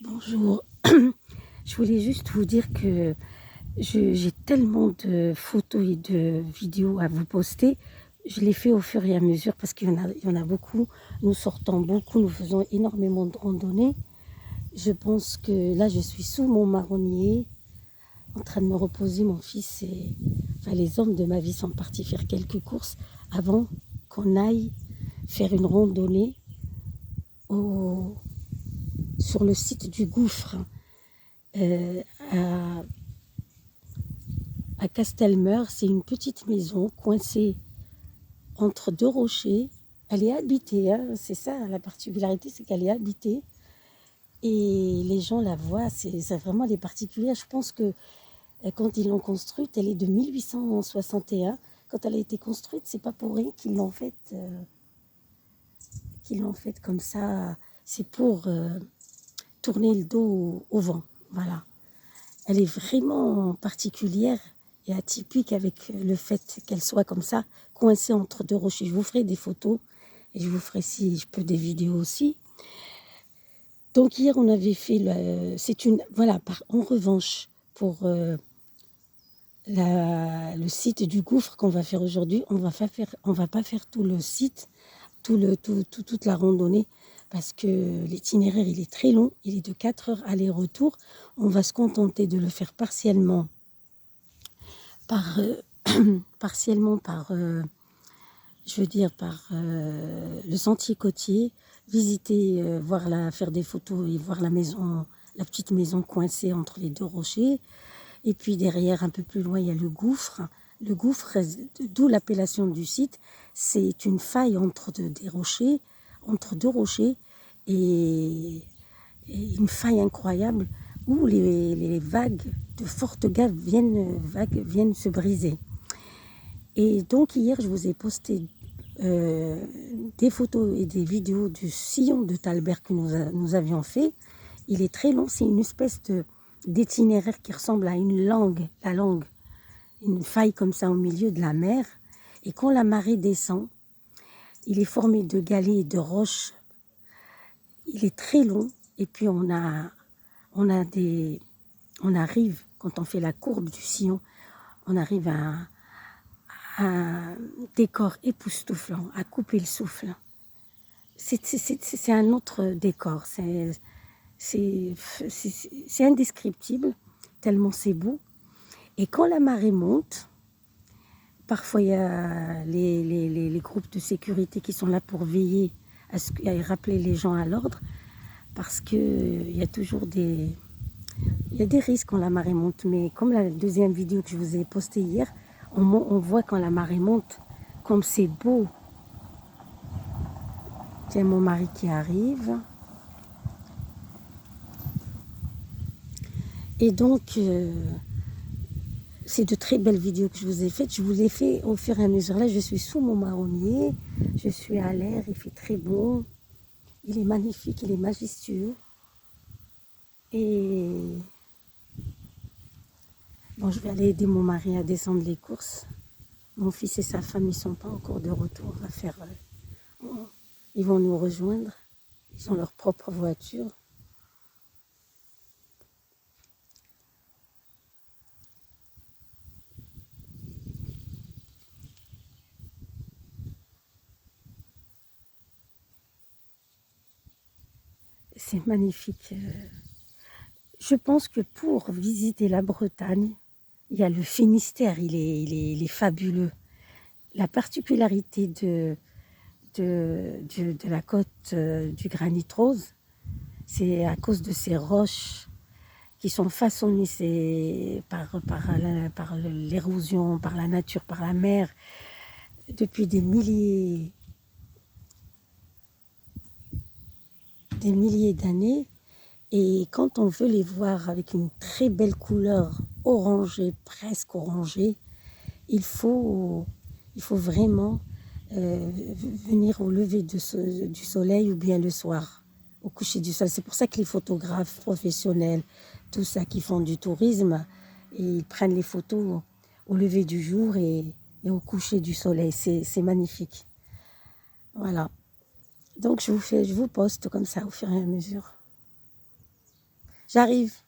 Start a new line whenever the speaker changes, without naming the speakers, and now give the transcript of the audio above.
Bonjour, je voulais juste vous dire que j'ai tellement de photos et de vidéos à vous poster. Je les fais au fur et à mesure parce qu'il y en a beaucoup. Nous sortons beaucoup, nous faisons énormément de randonnées. Je pense que là, je suis sous mon marronnier, en train de me reposer. Mon fils et enfin, les hommes de ma vie sont partis faire quelques courses avant qu'on aille faire une randonnée sur le site du gouffre. Euh, à, à Castelmeur, c'est une petite maison coincée entre deux rochers. Elle est habitée, hein, c'est ça la particularité, c'est qu'elle est habitée et les gens la voient, c'est vraiment des particuliers. Je pense que quand ils l'ont construite, elle est de 1861. Quand elle a été construite, c'est pas pour rien qu'ils l'ont faite comme ça. C'est pour tourner le dos au vent, voilà. Elle est vraiment particulière et atypique avec le fait qu'elle soit comme ça, coincée entre deux rochers. Je vous ferai des photos et je vous ferai, si je peux, des vidéos aussi. Donc hier, on avait fait, voilà, en revanche, pour le site du gouffre qu'on va faire aujourd'hui, on va pas faire tout le site, toute la randonnée, parce que l'itinéraire, il est très long, il est de 4 heures aller-retour. On va se contenter de le faire partiellement par, je veux dire, par le sentier côtier, visiter, faire des photos et voir la maison, la petite maison coincée entre les deux rochers. Et puis derrière, un peu plus loin, il y a le gouffre. Le gouffre, d'où l'appellation du site, c'est une faille des rochers, entre deux rochers, et une faille incroyable où les vagues, de fortes vagues viennent se briser. Et donc hier, je vous ai posté des photos et des vidéos du sillon de Thalberg que nous avions fait. Il est très long, c'est une espèce d'itinéraire qui ressemble à la langue, une faille comme ça au milieu de la mer. Et quand la marée descend, il est formé de galets et de roches. Il est très long et puis on arrive, quand on fait la courbe du sillon, on arrive à un décor époustouflant, à couper le souffle. C'est un autre décor, c'est indescriptible, tellement c'est beau. Et quand la marée monte, parfois il y a les groupes de sécurité qui sont là pour veiller à rappeler les gens à l'ordre, parce qu'il y a toujours des risques quand la marée monte. Mais comme la deuxième vidéo que je vous ai postée hier, on voit quand la marée monte, comme c'est beau. Tiens, mon mari qui arrive. Et donc, c'est de très belles vidéos que je vous ai faites. Je vous les ai fait au fur et à mesure. Là, je suis sous mon marronnier. Je suis à l'air. Il fait très beau. Il est magnifique. Il est majestueux. Et bon, je vais aller aider mon mari à descendre les courses. Mon fils et sa femme, ils ne sont pas encore de retour à faire. Ils vont nous rejoindre. Ils ont leur propre voiture. C'est magnifique. Je pense que pour visiter la Bretagne, il y a le Finistère, il est fabuleux. La particularité de la côte du granit rose, c'est à cause de ces roches qui sont façonnées par l'érosion, par la nature, par la mer, depuis des milliers d'années. Et quand on veut les voir avec une très belle couleur orangée, presque orangée, il faut vraiment venir au lever du soleil ou bien le soir, au coucher du soleil. C'est pour ça que les photographes professionnels, tout ça qui font du tourisme, ils prennent les photos au lever du jour et au coucher du soleil. C'est magnifique. Voilà. Donc je vous poste comme ça au fur et à mesure. J'arrive.